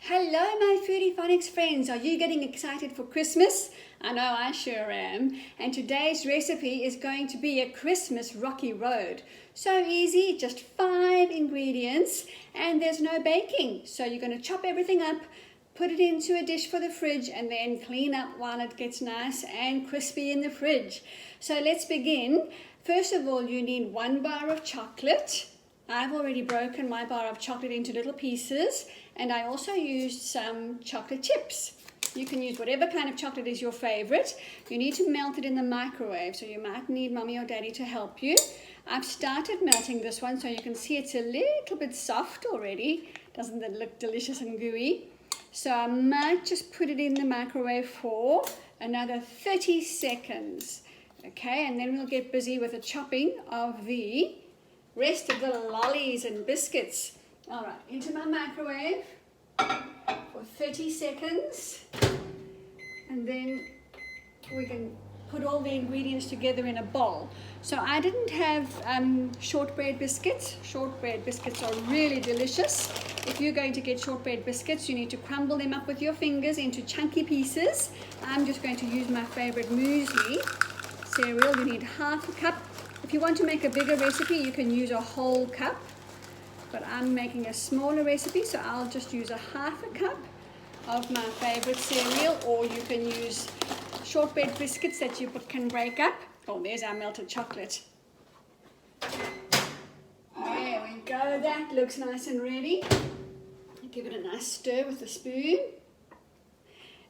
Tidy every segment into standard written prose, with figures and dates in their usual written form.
Hello my Foodie Phonics friends, are you getting excited for Christmas? I know I sure am. And today's recipe is going to be a Christmas rocky road. So easy, just 5 ingredients and there's no baking. So you're going to chop everything up, put it into a dish for the fridge and then clean up while it gets nice and crispy in the fridge. So let's begin. First of all, you need 1 bar of chocolate. I've already broken my bar of chocolate into little pieces, and I also used some chocolate chips. You can use whatever kind of chocolate is your favorite. You need to melt it in the microwave, so you might need mommy or daddy to help you. I've started melting this one, so you can see it's a little bit soft already. Doesn't it look delicious and gooey? So I might just put it in the microwave for another 30 seconds. Okay, and then we'll get busy with the chopping of the rest of the lollies and biscuits. All right, into my microwave for 30 seconds. And then we can put all the ingredients together in a bowl. So I didn't have shortbread biscuits. Shortbread biscuits are really delicious. If you're going to get shortbread biscuits, you need to crumble them up with your fingers into chunky pieces. I'm just going to use my favorite muesli cereal. You need half a cup. If you want to make a bigger recipe, you can use a whole cup, but I'm making a smaller recipe, so I'll just use a half a cup of my favorite cereal, or you can use shortbread biscuits that you can break up. Oh, there's our melted chocolate. There we go, that looks nice and ready. Give it a nice stir with a spoon.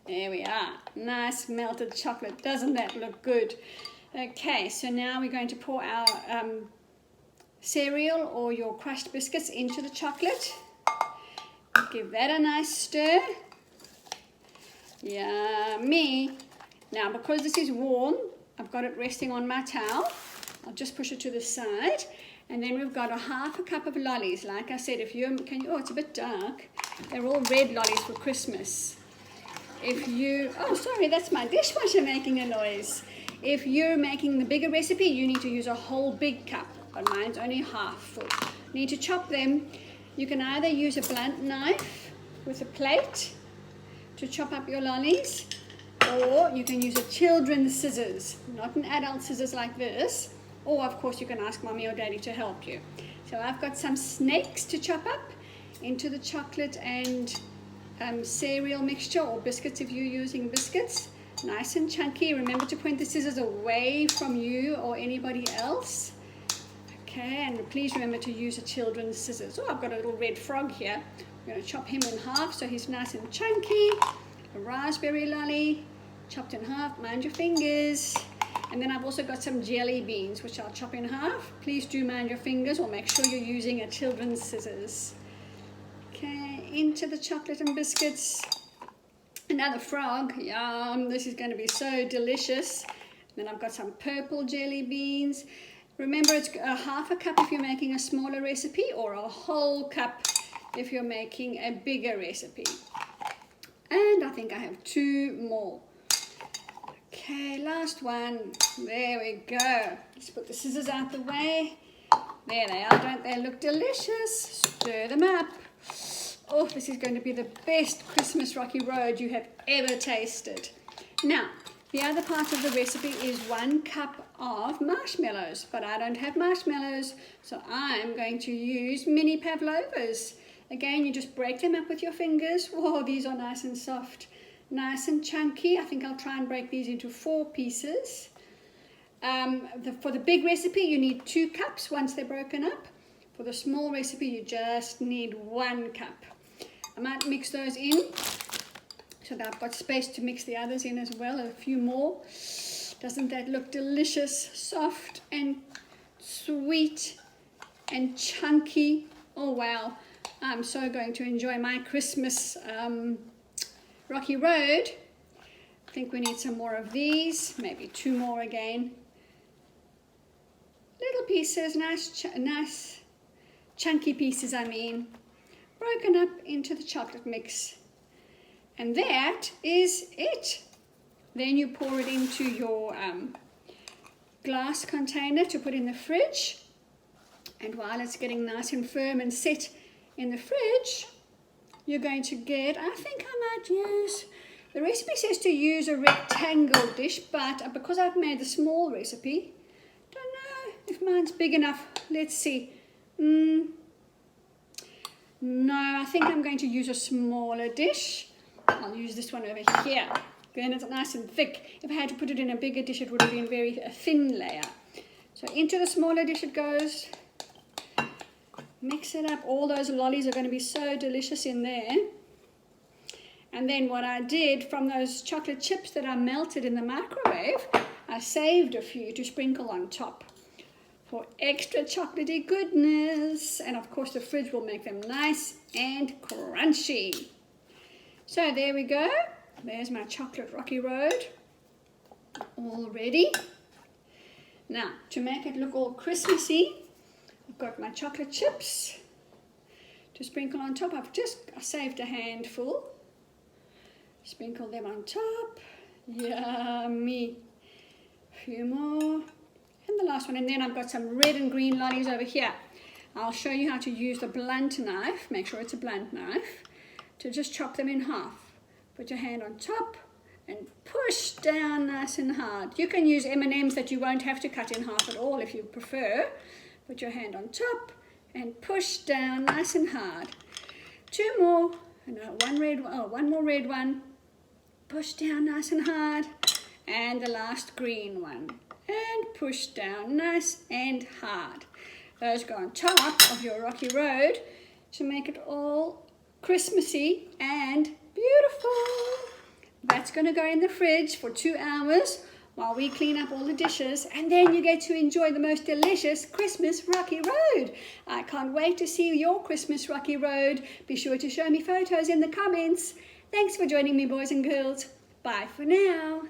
There we are, nice melted chocolate. Doesn't that look good? Okay, so now we're going to pour our cereal or your crushed biscuits into the chocolate. Give that a nice stir. Yummy. Now, because this is warm, I've got it resting on my towel. I'll just push it to the side. And then we've got a half a cup of lollies. Like I said, oh, it's a bit dark. They're all red lollies for Christmas. Oh, sorry, that's my dishwasher making a noise. If you're making the bigger recipe, you need to use a whole big cup, but mine's only half full. You need to chop them. You can either use a blunt knife with a plate to chop up your lollies, or you can use a children's scissors, not an adult scissors like this, or of course you can ask mommy or daddy to help you. So I've got some snakes to chop up into the chocolate and cereal mixture, or biscuits if you're using biscuits. Nice and chunky. Remember to point the scissors away from you or anybody else. Okay, and please remember to use a children's scissors. Oh, I've got a little red frog here. I'm going to chop him in half so he's nice and chunky. A raspberry lolly, chopped in half. Mind your fingers. And then I've also got some jelly beans, which I'll chop in half. Please do mind your fingers, or make sure you're using a children's scissors. Okay, into the chocolate and biscuits. Another frog, yum, this is going to be so delicious. Then I've got some purple jelly beans. Remember, it's a half a cup if you're making a smaller recipe, or a whole cup if you're making a bigger recipe. And I think I have 2 more. Okay, last one. There we go. Let's put the scissors out the way. There they are, don't they look delicious? Stir them up. Oh, this is going to be the best Christmas rocky road you have ever tasted. Now, the other part of the recipe is 1 cup of marshmallows, but I don't have marshmallows, so I'm going to use mini pavlovas. Again, you just break them up with your fingers. Whoa, these are nice and soft, nice and chunky. I think I'll try and break these into 4 pieces. For the big recipe, you need 2 cups once they're broken up. For the small recipe, you just need 1 cup. I might mix those in so that I've got space to mix the others in as well, a few more. Doesn't that look delicious? Soft and sweet and chunky. Oh wow, I'm so going to enjoy my Christmas rocky road. I think we need some more of these, maybe 2 more again. Little pieces, nice chunky pieces, broken up into the chocolate mix. And that is it. Then you pour it into your glass container to put in the fridge. And while it's getting nice and firm and set in the fridge, you're going to get, I think I might use, the recipe says to use a rectangle dish, but because I've made the small recipe, don't know if mine's big enough. Let's see. No, I think I'm going to use a smaller dish. I'll use this one over here. Then it's nice and thick. If I had to put it in a bigger dish, it would have been a thin layer. So into the smaller dish it goes. Mix it up. All those lollies are going to be so delicious in there. And then what I did from those chocolate chips that I melted in the microwave, I saved a few to sprinkle on top for extra chocolatey goodness. And of course the fridge will make them nice and crunchy. So there we go. There's my chocolate rocky road all ready. Now to make it look all Christmassy, I've got my chocolate chips to sprinkle on top. I saved a handful. Sprinkle them on top. Yummy. A few more. And the last one. And then I've got some red and green lollies over here. I'll show you how to use the blunt knife. Make sure it's a blunt knife. To just chop them in half. Put your hand on top and push down nice and hard. You can use M&Ms that you won't have to cut in half at all if you prefer. Put your hand on top and push down nice and hard. Two more. No, one more red one. Push down nice and hard. And the last green one. And push down nice and hard. Those go on top of your rocky road to make it all Christmassy and beautiful. That's going to go in the fridge for 2 hours while we clean up all the dishes, and then you get to enjoy the most delicious Christmas rocky road. I can't wait to see your Christmas rocky road. Be sure to show me photos in the comments. Thanks for joining me, boys and girls. Bye for now.